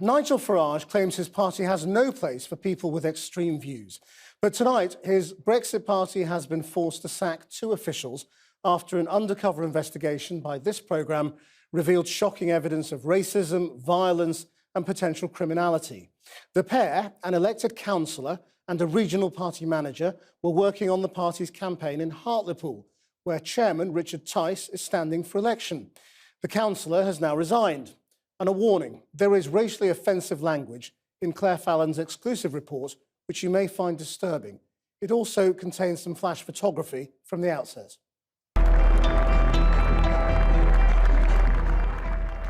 Nigel Farage claims his party has no place for people with extreme views. But tonight, his Brexit party has been forced to sack 2 officials after an undercover investigation by this programme revealed shocking evidence of racism, violence and potential criminality. The pair, an elected councillor and a regional party manager, were working on the party's campaign in Hartlepool, where Chairman Richard Tice is standing for election. The councillor has now resigned. And a warning, there is racially offensive language in Claire Fallon's exclusive report, which you may find disturbing. It also contains some flash photography from the outset.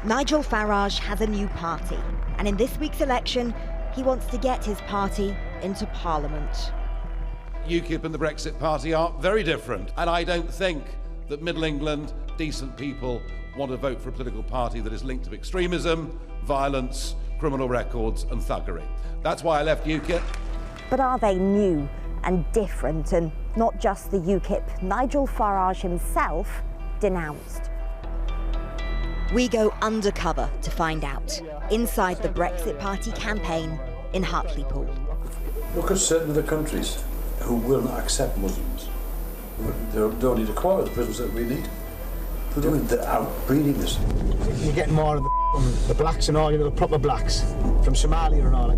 Nigel Farage has a new party, and in this week's election, he wants to get his party into Parliament. UKIP and the Brexit Party are very different, and I don't think that Middle England, decent people, want to vote for a political party that is linked to extremism, violence, criminal records and thuggery. That's why I left UKIP. But are they new and different, and not just the UKIP Nigel Farage himself denounced? We go undercover to find out, inside the Brexit Party campaign in Hartlepool. Look at certain other countries who will not accept Muslims. They don't need a quarter of the prisoners that we need. They're outbreeding us. You're getting more of the blacks and all, you know, the proper blacks from Somalia and all that.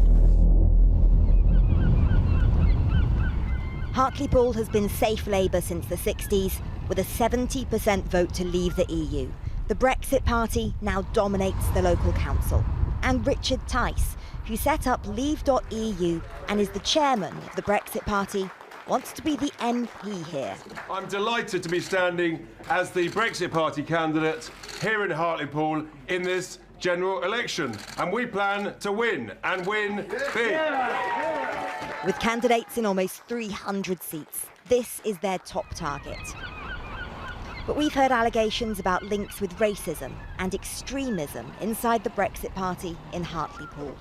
Hartlepool has been safe Labour since the 60s, with a 70% vote to leave the EU. The Brexit Party now dominates the local council. And Richard Tice, who set up Leave.eu and is the chairman of the Brexit Party, wants to be the MP here. I'm delighted to be standing as the Brexit Party candidate here in Hartlepool in this general election. And we plan to win, and win big. With candidates in almost 300 seats, this is their top target. But we've heard allegations about links with racism and extremism inside the Brexit Party in Hartlepool.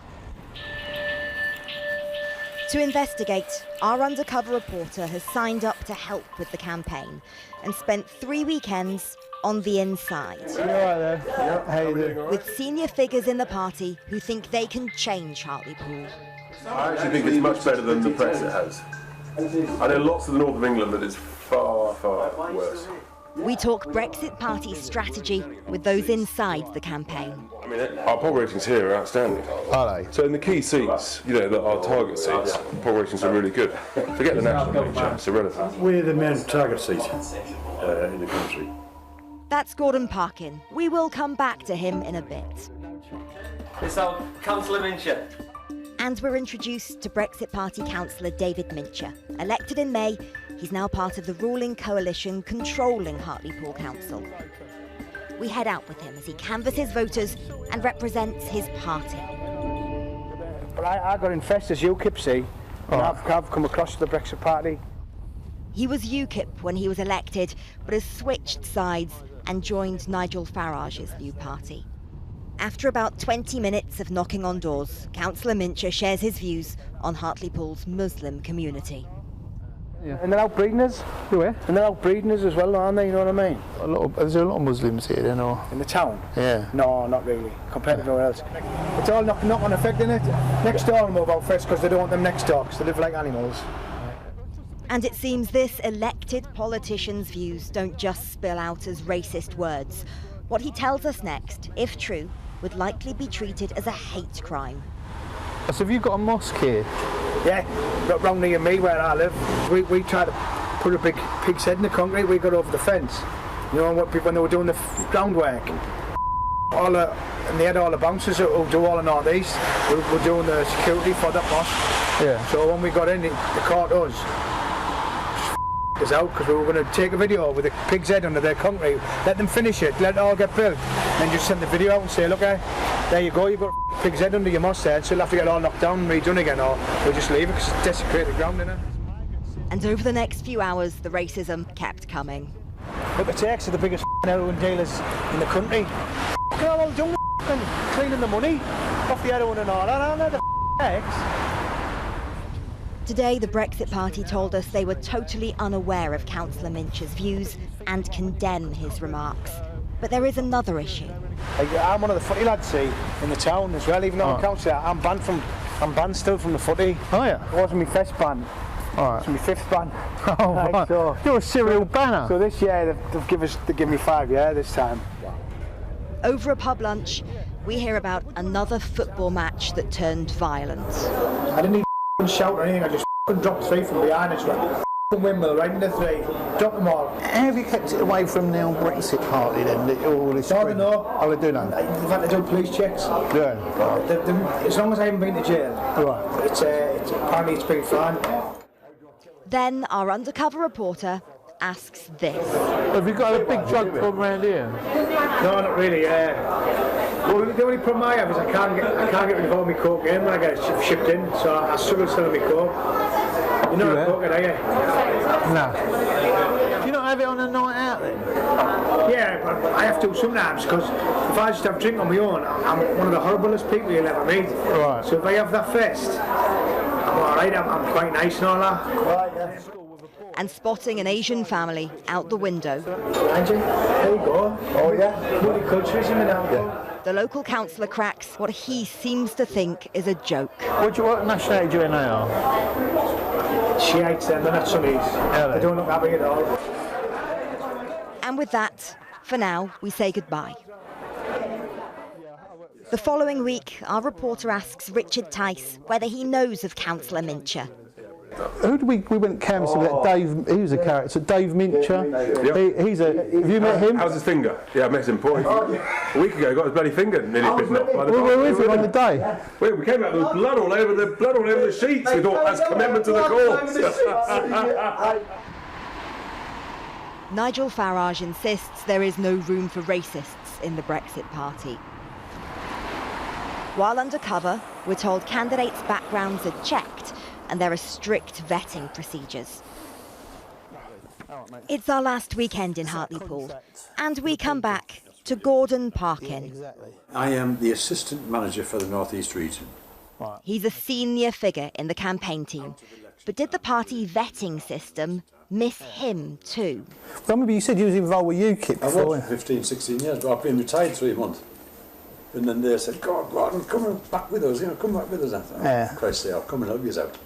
To investigate, our undercover reporter has signed up to help with the campaign and spent 3 weekends on the inside. With senior figures in the party who think they can change Hartlepool. I actually think it's much better than the press it has. I know lots of the north of England that is far, far worse. We talk Brexit Party strategy with those inside the campaign. I mean, our poll ratings here are outstanding. Are they? So in the key seats, you know, that our target seats, poll ratings are really good. Forget the national nature, it's irrelevant. We're the main target seat in the country. That's Gordon Parkin. We will come back to him in a bit. It's our Councillor Mincher. And we're introduced to Brexit Party councillor David Mincher. Elected in May, he's now part of the ruling coalition controlling Hartlepool Council. We head out with him as he canvasses voters and represents his party. Well, I got infested as UKIP, see. I've come across the Brexit Party. He was UKIP when he was elected, but has switched sides and joined Nigel Farage's new party. After about 20 minutes of knocking on doors, Councillor Mincher shares his views on Hartlepool's Muslim community. Yeah. And they're outbreeding us. Where? And they're outbreeding us as well, aren't they? You know what I mean? There's a lot of Muslims here, you know. In the town? Yeah. No, not really, compared to everywhere else. It's all knock-on effect, isn't it? Next door will move out first because they don't want them next door, because they live like animals. And it seems this elected politician's views don't just spill out as racist words. What he tells us next, if true, would likely be treated as a hate crime. So have you got a mosque here? Yeah, round near me where I live. We tried to put a big pig's head in the concrete, we got over the fence. You know, when they were doing the groundwork. And they had all the bouncers who do all the North East. We were doing the security for that mosque. Yeah. So when we got in, they caught us. Us out because we were going to take a video with a pig's head under their concrete, let them finish it, let it all get built, and just send the video out and say, look, there you go, you've got a pig's head under your mosque there, so you'll have to get it all knocked down and redone again, or we'll just leave it because it's desecrated ground, innit? And over the next few hours, the racism kept coming. Look, the Turks are the biggest heroin dealers in the country. They're all doing cleaning the money off the heroin and all that, aren't they, the Turks? Today, the Brexit Party told us they were totally unaware of Councillor Mincher's views and condemn his remarks. But there is another issue. I'm one of the footy lads, see, in the town as well. Even though I'm councillor, I'm banned still from the footy. Oh yeah. It wasn't my first ban. All right. It's my fifth ban. Oh, right. So, you're a serial banner. So this year they've given me 5 years this time. Over a pub lunch, we hear about another football match that turned violent. I didn't even shout or anything. I just dropped 3 from behind. It's like windmill right into 3. Dropped them all. How have you kept it away from the old Brexit party then? That all this No, they know. Oh, they do know. They've had to do police checks. Yeah. As long as I haven't been to jail, Right. it's apparently it's been fine. Then Our undercover reporter asks this. have you got a big drug problem around here? No, not really. Well, the only problem I have is I can't get rid of all my cocaine when I get it shipped in, so I struggle selling my coke. You know what coke, are you? No. Do you not have it on a night out then? Yeah, but I have to sometimes, because if I just have a drink on my own, I'm one of the horriblest people you'll ever meet. Right. So if I have that first, I'm alright, I'm quite nice and all that. Right, yeah. And spotting an Asian family out the window. There you go. Oh yeah, multiculturalism in alcohol. The local councillor cracks what he seems to think is a joke. What nationality do you know they are? Shiites, they're not Sunnis. They don't look happy at all. And with that, for now, we say goodbye. The following week, our reporter asks Richard Tice whether he knows of Councillor Mincher. Who did we went canvassing with that Dave? He was a character. Dave Mincher. Yeah. He's a. Have you met him? How's his finger? Yeah, I met him a week ago. He got his bloody finger nearly bitten off. Where was it on the day? Well, we came out with blood all over the sheets. We thought that's commitment to the cause. Nigel Farage insists there is no room for racists in the Brexit party. While undercover, we're told candidates' backgrounds are checked and there are strict vetting procedures. It's our last weekend in Hartlepool, and we come back to Gordon Parkin. I am the assistant manager for the North East region. He's a senior figure in the campaign team, but did the party vetting system miss him too? Well, I remember you said you was involved with UKIP I before. was for 15, 16 years, but I've been retired 3 months. And then they said, God, Gordon, come back with us, come back with us. I thought, Yeah. Christ, I'll come and help you out.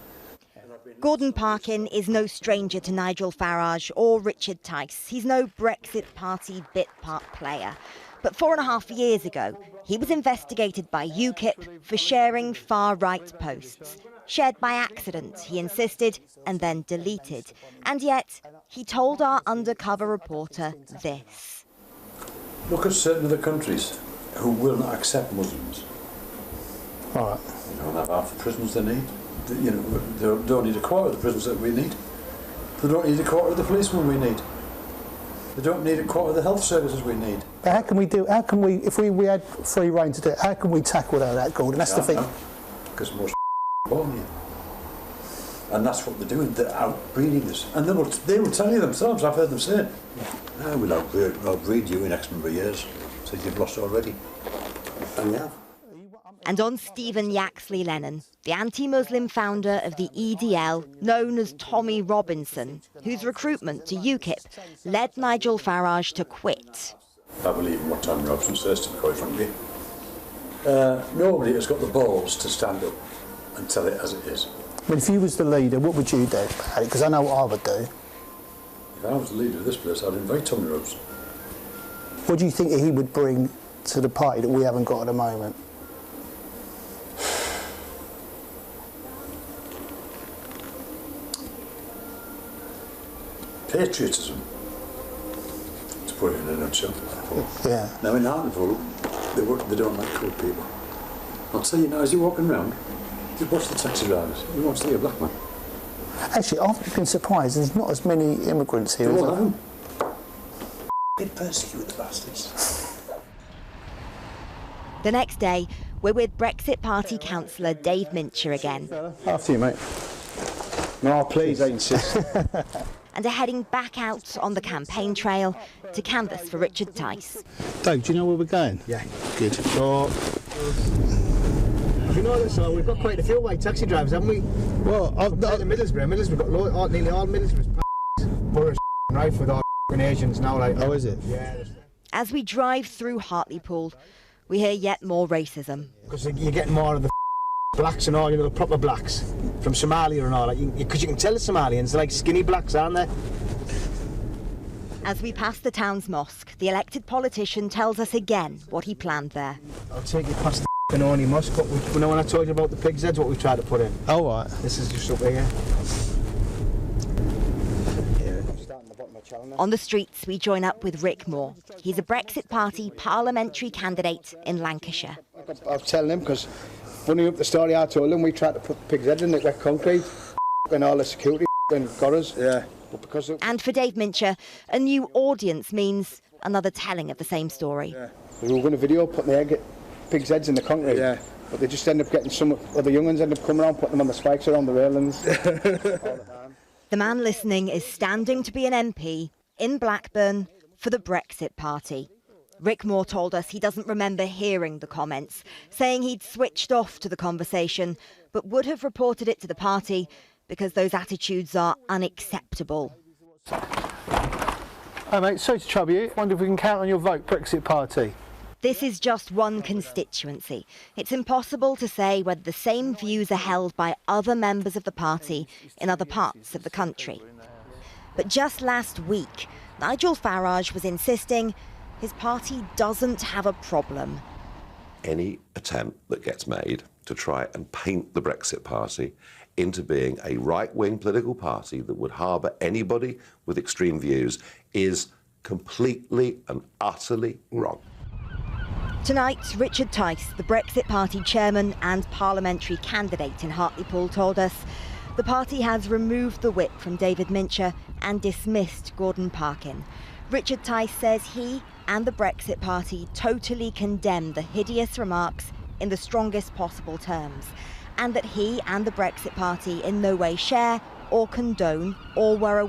Gordon Parkin is no stranger to Nigel Farage or Richard Tice. He's no Brexit party bit part player. But 4.5 years ago, he was investigated by UKIP for sharing far-right posts. Shared by accident, he insisted, and then deleted. And yet, he told our undercover reporter this. Look at certain other countries who will not accept Muslims. All right. They don't have half the prisons they need. They don't need a quarter of the prisons that we need. They don't need a quarter of the policemen we need. They don't need a quarter of the health services we need. But how can we, if we had free reign to do it, how can we tackle that, Gordon? That's the thing. Because most born here. And that's what they're doing, they're outbreeding us. And they will tell you themselves, I've heard them say it. We'll outbreed you in X number of years. So you've lost already. And we have. And on Stephen Yaxley Lennon, the anti-Muslim founder of the EDL, known as Tommy Robinson, whose recruitment to UKIP led Nigel Farage to quit. I believe in what Tommy Robinson says, to be quite frankly. Nobody has got the balls to stand up and tell it as it is. I mean, if you was the leader, what would you do about it? Because I know what I would do. If I was the leader of this place, I'd invite Tommy Robinson. What do you think he would bring to the party that we haven't got at the moment? Patriotism, to put it in a nutshell. Yeah. Now in Hartlepool, they don't like cool people. I'll tell you now, as you're walking around, you watch the taxi drivers, you won't see a black man. Actually, I've been surprised there's not as many immigrants here. They all have them. They persecute the bastards. The next day, we're with Brexit Party councillor Dave Mincher again. After you, mate. No, please, I insist. And are heading back out on the campaign trail to canvass for Richard Tice. Dave, do you know where we're going? Yeah. Good. So, you know this, we've got quite a few white taxi drivers, haven't we? Well, Compared to Middlesbrough got nearly all Middlesbrough's boroughs rife with all Asians now. Like, oh, is it? Yeah. As we drive through Hartlepool, we hear yet more racism. Because you're getting more of the blacks and all, you know, the proper blacks from Somalia and all that. Because you can tell the Somalians, they're like skinny blacks, aren't they? As we pass the town's mosque, the elected politician tells us again what he planned there. I'll take you past the Only Mosque, but you know when I told you about the pig's heads, what we tried to put in? Oh, right. This is just up here. On the streets, we join up with Rick Moore. He's a Brexit Party parliamentary candidate in Lancashire. I was telling him, because funny up the story I told him, we tried to put the pig's heads in the wet concrete and all the security and got us. Yeah. But because and for Dave Mincher, a new audience means another telling of the same story. Yeah. We were going to video putting the pig's heads in the concrete, yeah. But they just end up getting some, or the young ones end up coming around, putting them on the spikes around the railings. The man listening is standing to be an MP in Blackburn for the Brexit Party. Rick Moore told us he doesn't remember hearing the comments, saying he'd switched off to the conversation, but would have reported it to the party because those attitudes are unacceptable. Hi mate, sorry to trouble you. Wonder if we can count on your vote, Brexit Party. This is just one constituency. It's impossible to say whether the same views are held by other members of the party in other parts of the country. But just last week, Nigel Farage was insisting his party doesn't have a problem. Any attempt that gets made to try and paint the Brexit Party into being a right-wing political party that would harbour anybody with extreme views is completely and utterly wrong. Tonight, Richard Tice, the Brexit Party chairman and parliamentary candidate in Hartlepool, told us the party has removed the whip from David Mincher and dismissed Gordon Parkin. Richard Tice says he and the Brexit Party totally condemn the hideous remarks in the strongest possible terms, and that he and the Brexit Party in no way share or condone or were aware